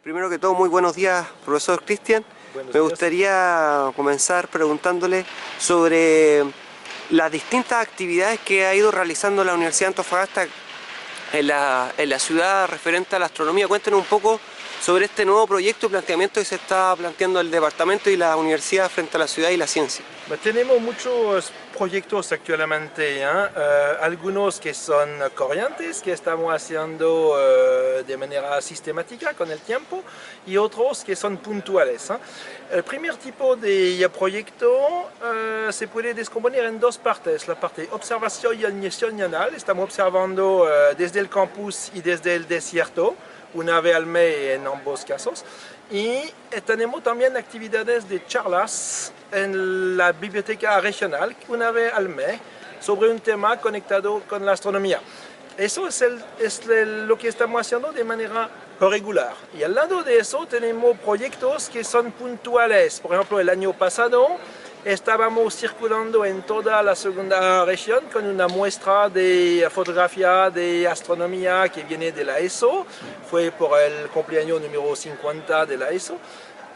Primero que todo, muy buenos días, profesor Cristian. Me gustaría comenzar preguntándole sobre las distintas actividades que ha ido realizando la Universidad de Antofagasta en la ciudad referente a la astronomía. Cuéntenos un poco sobre este nuevo proyecto y planteamiento que se está planteando el departamento y la universidad frente a la ciudad y la ciencia. Tenemos muchos proyectos actualmente, algunos que son corrientes, que estamos haciendo de manera sistemática con el tiempo, y otros que son puntuales. El primer tipo de proyecto se puede descomponer en dos partes. La parte observacional, estamos observando desde el campus y desde el desierto, una vez al mes en ambos casos. Y tenemos también actividades de charlas en la biblioteca regional, una vez al mes, sobre un tema conectado con la astronomía. Eso es lo que estamos haciendo de manera regular. Y al lado de eso tenemos proyectos que son puntuales. Por ejemplo, el año pasado estábamos circulando en toda la segunda región con una muestra de fotografía de astronomía que viene de la ESO. Fue por el cumpleaños número 50 de la ESO.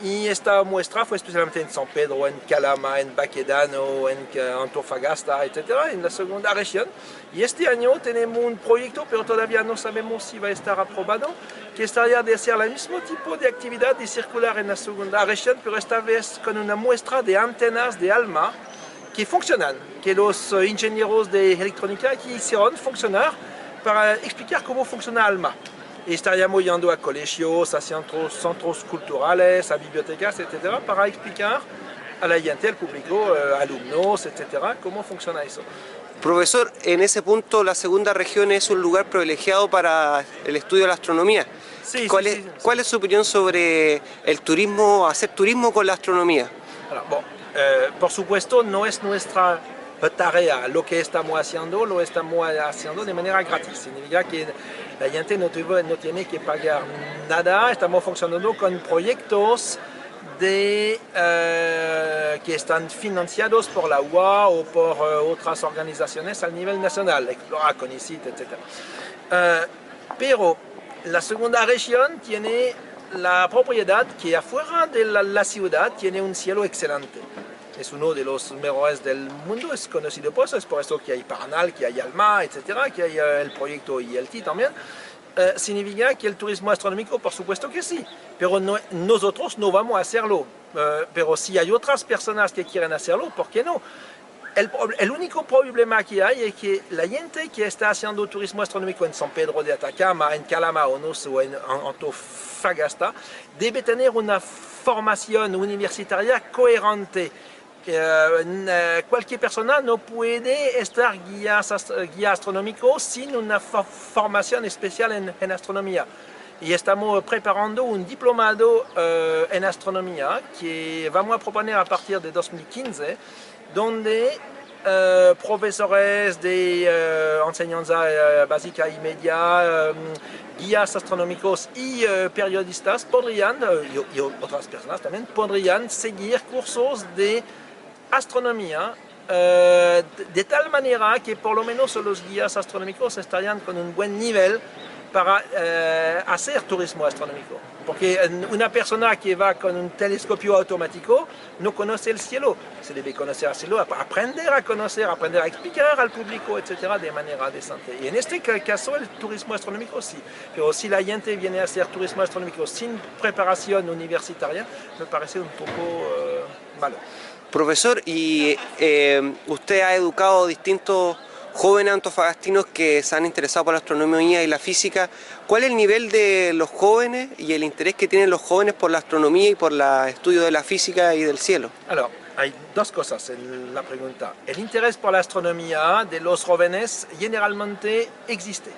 Y esta muestra fue especialmente en San Pedro, en Calama, en Baquedano, en Antofagasta, etc., en la segunda región. Y este año tenemos un proyecto, pero todavía no sabemos si va a estar aprobado, que estaría de hacer el mismo tipo de actividad de circular en la segunda región, pero esta vez con una muestra de antenas de ALMA que funcionan, que los ingenieros de electrónica hicieron funcionar para explicar cómo funciona ALMA. Y estaríamos yendo a colegios, a centros culturales, a bibliotecas, etc., para explicar a la gente, al público, alumnos, etc., cómo funciona eso. Profesor, en ese punto la segunda región es un lugar privilegiado para el estudio de la astronomía. Sí, ¿Cuál es su opinión sobre el turismo, hacer turismo con la astronomía? Por supuesto, no es nuestra tarea. Lo que estamos haciendo, lo estamos haciendo de manera gratis. Significa que la gente no tiene que pagar nada. Estamos funcionando con proyectos que están financiados por la UA o por otras organizaciones a nivel nacional, Explora, CONICIT, etc. Pero la segunda región tiene la propiedad que afuera de la ciudad tiene un cielo excelente. Es uno de los mejores del mundo, es conocido por eso, es por eso que hay Paranal, que hay ALMA, etcétera, que hay el proyecto ILT también. Significa que el turismo astronómico, por supuesto que sí, pero nosotros no vamos a hacerlo. Pero si hay otras personas que quieren hacerlo, ¿por qué no? El único problema que hay es que la gente que está haciendo turismo astronómico en San Pedro de Atacama, en Calama o en Antofagasta, debe tener una formación universitaria coherente. Cualquier persona no puede estar guía astronómico sin una formación especial en astronomía. Y estamos preparando un diplomado en astronomía que vamos a proponer a partir de 2015, donde profesores de enseñanza básica y media, guías astronómicos y periodistas podrían, y otras personas también, podrían seguir cursos de astronomía de tal manera que por lo menos los guías astronómicos estarían con un buen nivel para hacer turismo astronómico. Porque una persona que va con un telescopio automático no conoce el cielo. Se debe conocer el cielo, aprender a conocer, aprender a explicar al público, etcétera, de manera decente. Y en este caso el turismo astronómico sí. Pero si la gente viene a hacer turismo astronómico sin preparación universitaria, me parece un poco malo. Profesor, y usted ha educado distintos jóvenes antofagastinos que se han interesado por la astronomía y la física. ¿Cuál es el nivel de los jóvenes y el interés que tienen los jóvenes por la astronomía y por el estudio de la física y del cielo? Hay dos cosas en la pregunta. El interés por la astronomía de los jóvenes generalmente existe.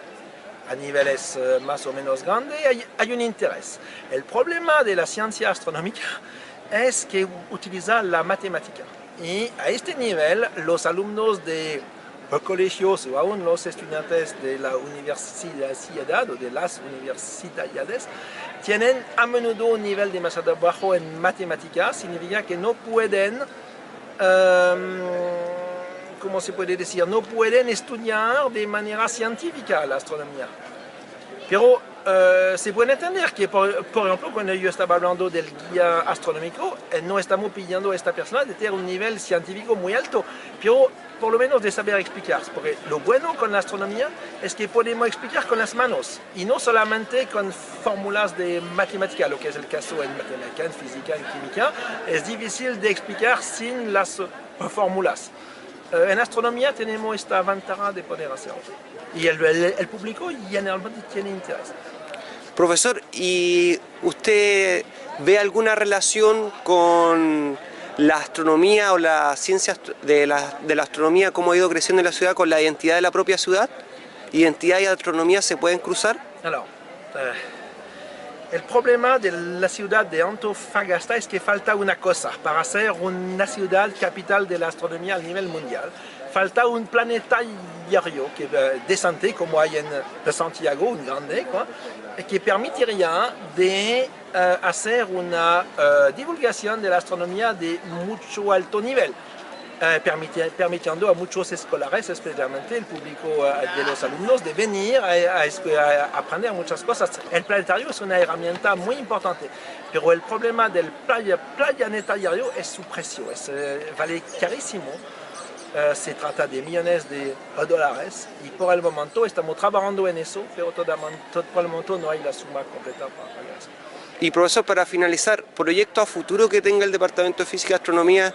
A niveles más o menos grandes hay un interés. El problema de la ciencia astronómica es que utiliza la matemática. Y a este nivel los alumnos de colegios o aún los estudiantes de la universidad o de las universidades tienen a menudo un nivel demasiado bajo en matemáticas. Significa que no pueden, ¿cómo se puede decir? No pueden estudiar de manera científica la astronomía. Pero se puede entender que, por ejemplo, cuando yo estaba hablando del guía astronómico, no estamos pidiendo a esta persona de tener un nivel científico muy alto, pero por lo menos de saber explicar, porque lo bueno con la astronomía es que podemos explicar con las manos y no solamente con fórmulas de matemática, lo que es el caso en matemática, en física, en química, es difícil de explicar sin las fórmulas. En astronomía tenemos esta ventaja de poder hacerlo y el público generalmente tiene interés. Profesor, ¿y usted ve alguna relación con la astronomía o la ciencia de la astronomía, cómo ha ido creciendo en la ciudad, con la identidad de la propia ciudad? ¿Identidad y astronomía se pueden cruzar? Alors, el problema de la ciudad de Antofagasta es que falta una cosa para ser una ciudad capital de la astronomía a nivel mundial. Falta un planetario que, decente, como hay en Santiago, un grande, que permitiría de hacer una divulgación de la astronomía de mucho alto nivel, permitiendo a muchos escolares, especialmente el público de los alumnos, de venir a aprender muchas cosas. El planetario es una herramienta muy importante, pero el problema del planetario es su precio, vale carísimo. Se trata de millones de dólares y por el momento estamos trabajando en eso, pero por el momento no hay la suma completa para pagar eso. Y profesor, para finalizar, ¿proyecto a futuro que tenga el Departamento de Física y Astronomía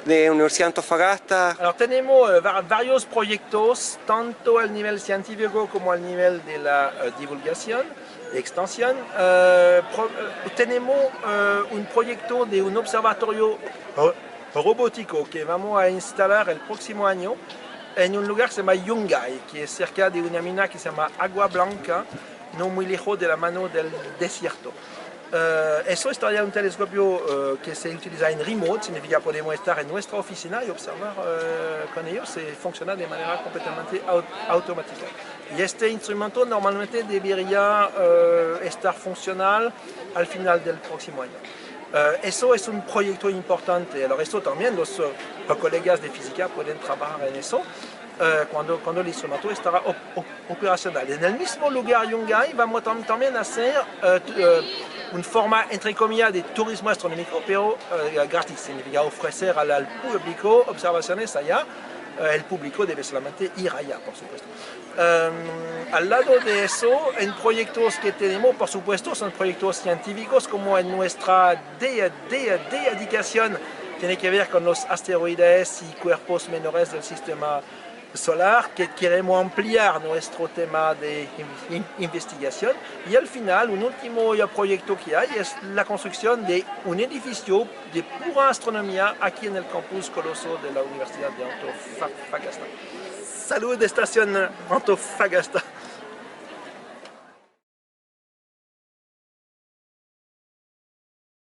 de Universidad de Antofagasta? Alors, tenemos varios proyectos, tanto al nivel científico como al nivel de la divulgación, de extensión. Tenemos un proyecto de un observatorio robótico que vamos a instalar el próximo año en un lugar que se llama Yungay, que es cerca de una mina que se llama Agua Blanca, no muy lejos de la mano del desierto. Eso estaría un telescopio que se utiliza en remote, significa que podemos estar en nuestra oficina y observar con ellos, y funciona de manera completamente automática. Y este instrumento normalmente debería estar funcional al final del próximo año. Eso es un proyecto importante. Alors, esto también los colegas de física pueden trabajar en eso cuando el instrumento estará operacional. En el mismo lugar Yungay vamos también a hacer una forma, entre comillas, de turismo astronómico, pero gratis. Significa ofrecer al público observaciones allá. El público debe solamente ir allá, por supuesto. Al lado de eso, en proyectos que tenemos, por supuesto, son proyectos científicos, como en nuestra dedicación tiene que ver con los asteroides y cuerpos menores del sistema solar, que queremos ampliar nuestro tema de investigación. Y al final, un último proyecto que hay es la construcción de un edificio de pura astronomía aquí en el campus Coloso de la Universidad de Antofagasta. Salud, estación Antofagasta.